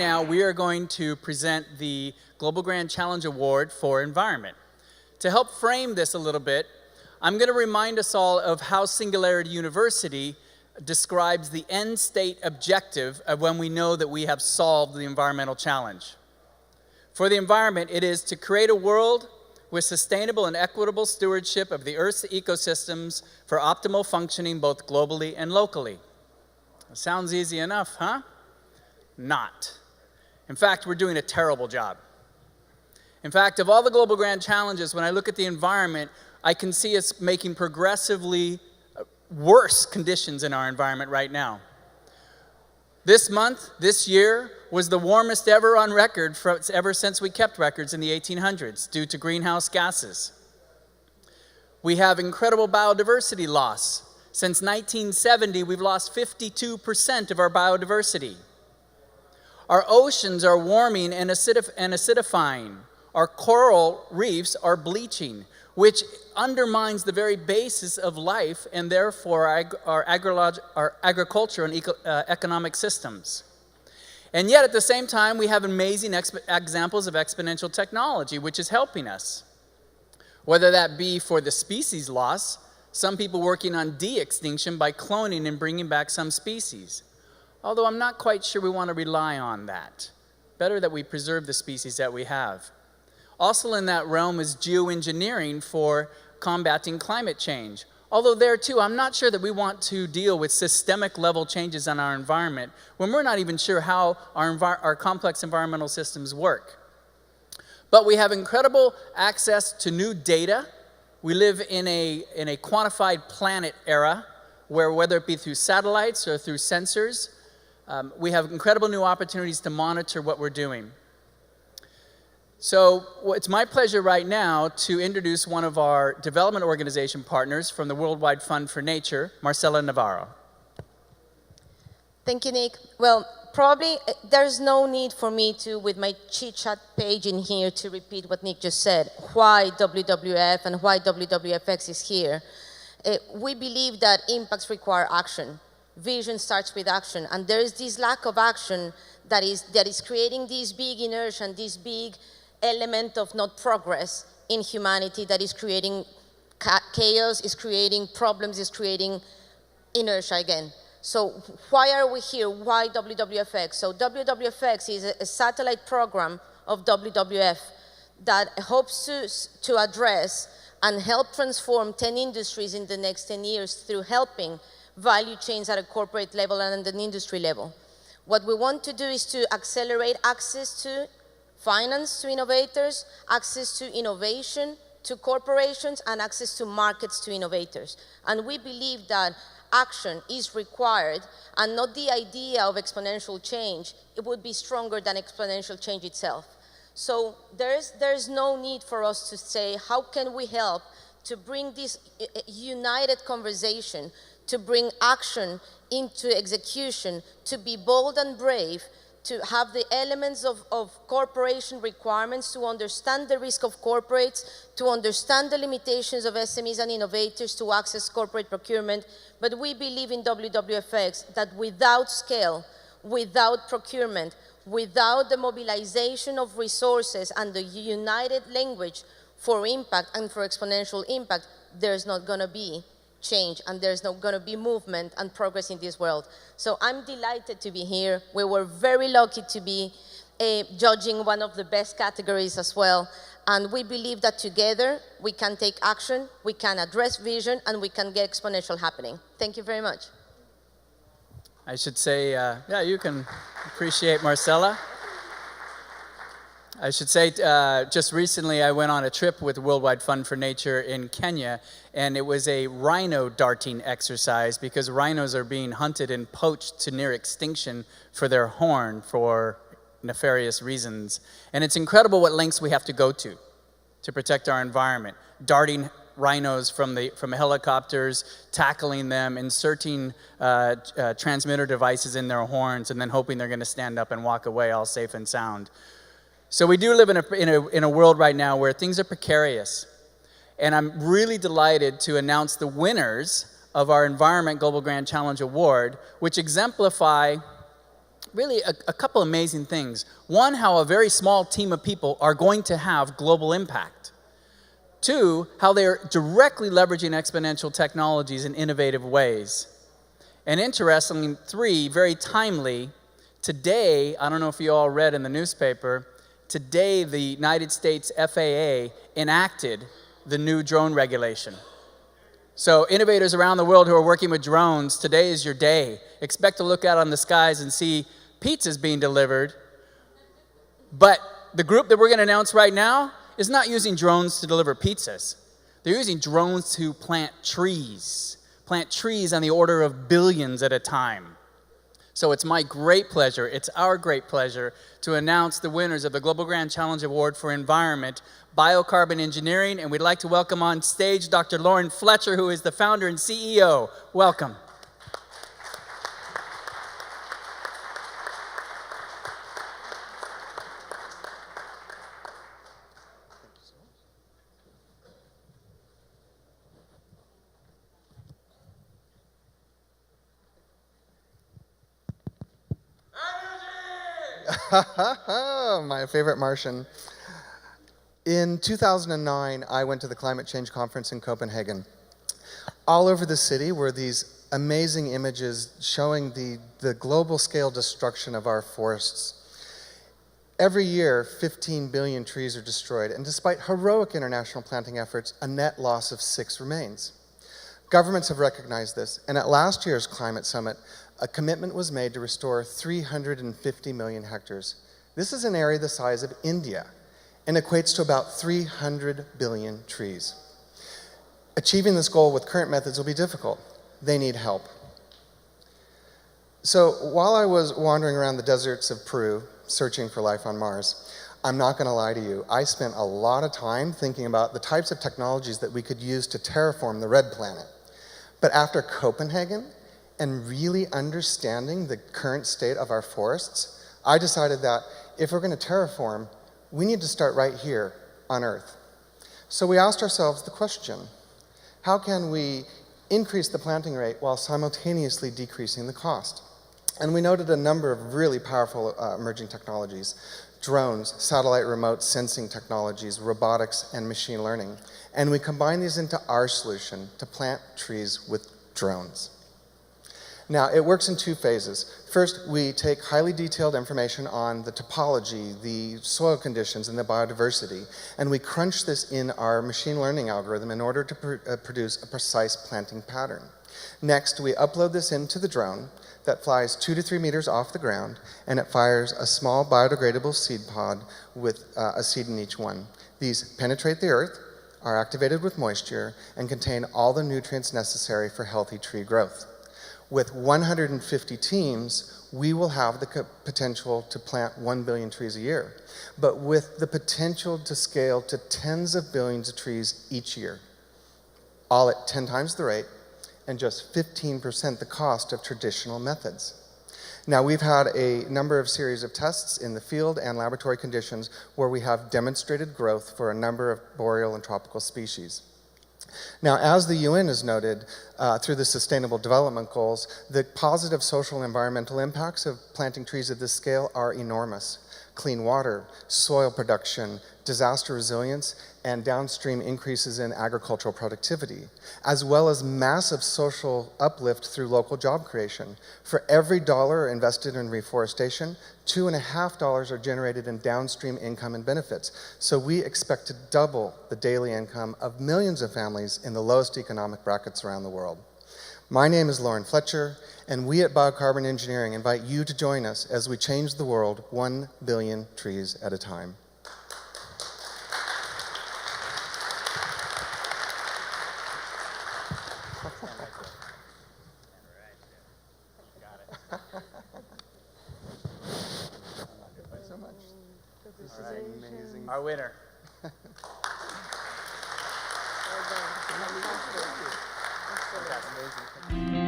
now we are going to present the Global Grand Challenge Award for Environment. To help frame this a little bit, I'm going to remind us all of how Singularity University describes the end state objective of when we know that we have solved the environmental challenge. For the environment, it is to create a world with sustainable and equitable stewardship of the Earth's ecosystems for optimal functioning both globally and locally. Sounds easy enough, huh? Not. In fact, we're doing a terrible job. In fact, of all the global grand challenges, when I look at the environment, I can see us making progressively worse conditions in our environment right now. This month, this year, was the warmest ever on record ever since we kept records in the 1800s due to greenhouse gases. We have incredible biodiversity loss. Since 1970, we've lost 52% of our biodiversity. Our oceans are warming and acidifying. Our coral reefs are bleaching, which undermines the very basis of life and therefore our agriculture and economic systems. And yet at the same time, we have amazing examples of exponential technology, which is helping us. Whether that be for the species loss, some people working on de-extinction by cloning and bringing back some species. Although I'm not quite sure we want to rely on that. Better that we preserve the species that we have. Also in that realm is geoengineering for combating climate change. Although there too, I'm not sure that we want to deal with systemic level changes on our environment when we're not even sure how our complex environmental systems work. But we have incredible access to new data. We live in a quantified planet era where whether it be through satellites or through sensors, we have incredible new opportunities to monitor what we're doing. So it's my pleasure right now to introduce one of our development organization partners from the Worldwide Fund for Nature, Marcela Navarro. Thank you, Nick. Well, probably there's no need for me to, with my chit-chat page in here, to repeat what Nick just said, why WWF and why WWF-X is here. We believe that impacts require action. Vision starts with action, and there is this lack of action that is creating this big inertia and this big element of not progress in humanity that is creating chaos, is creating problems, is creating inertia again. So why are we here? Why WWF-X? So WWF-X is a satellite program of WWF that hopes to address and help transform 10 industries in the next 10 years through helping value chains at a corporate level and at an industry level. What we want to do is to accelerate access to finance to innovators, access to innovation to corporations, and access to markets to innovators. And we believe that action is required, and not the idea of exponential change. It would be stronger than exponential change itself. So there's no need for us to say, how can we help to bring this united conversation, to bring action into execution, to be bold and brave, to have the elements of corporation requirements, to understand the risk of corporates, to understand the limitations of SMEs and innovators to access corporate procurement. But we believe in WWF-X that without scale, without procurement, without the mobilization of resources and the united language for impact and for exponential impact, there's not going to be change, and there's not going to be movement and progress in this world. So I'm delighted to be here. We were very lucky to be judging one of the best categories as well. And we believe that together we can take action, we can address vision, and we can get exponential happening. Thank you very much. I should say, yeah, you can appreciate Marcela. I should say, just recently I went on a trip with the Worldwide Fund for Nature in Kenya, and it was a rhino darting exercise because rhinos are being hunted and poached to near extinction for their horn for nefarious reasons. And it's incredible what lengths we have to go to protect our environment. Darting rhinos from helicopters, tackling them, inserting transmitter devices in their horns, and then hoping they're going to stand up and walk away all safe and sound. So we do live in a world right now where things are precarious. And I'm really delighted to announce the winners of our Environment Global Grand Challenge Award, which exemplify really a couple amazing things. One, how a very small team of people are going to have global impact. Two, how they're directly leveraging exponential technologies in innovative ways. And interestingly, three, very timely, today, I don't know if you all read in the newspaper, today the United States FAA enacted the new drone regulation. So innovators around the world who are working with drones, today is your day. Expect to look out on the skies and see pizzas being delivered. But the group that we're going to announce right now is not using drones to deliver pizzas. They're using drones to plant trees on the order of billions at a time. So it's my great pleasure, it's our great pleasure to announce the winners of the Global Grand Challenge Award for Environment, Biocarbon Engineering, and we'd like to welcome on stage Dr. Lauren Fletcher, who is the founder and CEO. Welcome. My favorite Martian. In 2009, I went to the climate change conference in Copenhagen. All over the city were these amazing images showing the global scale destruction of our forests. Every year, 15 billion trees are destroyed, and despite heroic international planting efforts, a net loss of 6 remains. Governments have recognized this, and at last year's climate summit, a commitment was made to restore 350 million hectares. This is an area the size of India and equates to about 300 billion trees. Achieving this goal with current methods will be difficult. They need help. So while I was wandering around the deserts of Peru, searching for life on Mars, I'm not going to lie to you, I spent a lot of time thinking about the types of technologies that we could use to terraform the red planet. But after Copenhagen, and really understanding the current state of our forests, I decided that if we're going to terraform, we need to start right here on Earth. So we asked ourselves the question, how can we increase the planting rate while simultaneously decreasing the cost? And we noted a number of really powerful emerging technologies: drones, satellite remote sensing technologies, robotics, and machine learning. And we combined these into our solution to plant trees with drones. Now, it works in 2 phases. First, we take highly detailed information on the topology, the soil conditions, and the biodiversity, and we crunch this in our machine learning algorithm in order to produce a precise planting pattern. Next, we upload this into the drone that flies 2 to 3 meters off the ground, and it fires a small biodegradable seed pod with a seed in each one. These penetrate the earth, are activated with moisture, and contain all the nutrients necessary for healthy tree growth. With 150 teams, we will have the potential to plant 1 billion trees a year, but with the potential to scale to tens of billions of trees each year, all at 10 times the rate and just 15% the cost of traditional methods. Now, we've had a number of series of tests in the field and laboratory conditions where we have demonstrated growth for a number of boreal and tropical species. Now, as the UN has noted, through the Sustainable Development Goals, the positive social and environmental impacts of planting trees at this scale are enormous. Clean water, soil production, disaster resilience, and downstream increases in agricultural productivity, as well as massive social uplift through local job creation. For every dollar invested in reforestation, $2.50 are generated in downstream income and benefits. So we expect to double the daily income of millions of families in the lowest economic brackets around the world. My name is Lauren Fletcher, and we at Biocarbon Engineering invite you to join us as we change the world 1 billion trees at a time. Our winner. Amazing.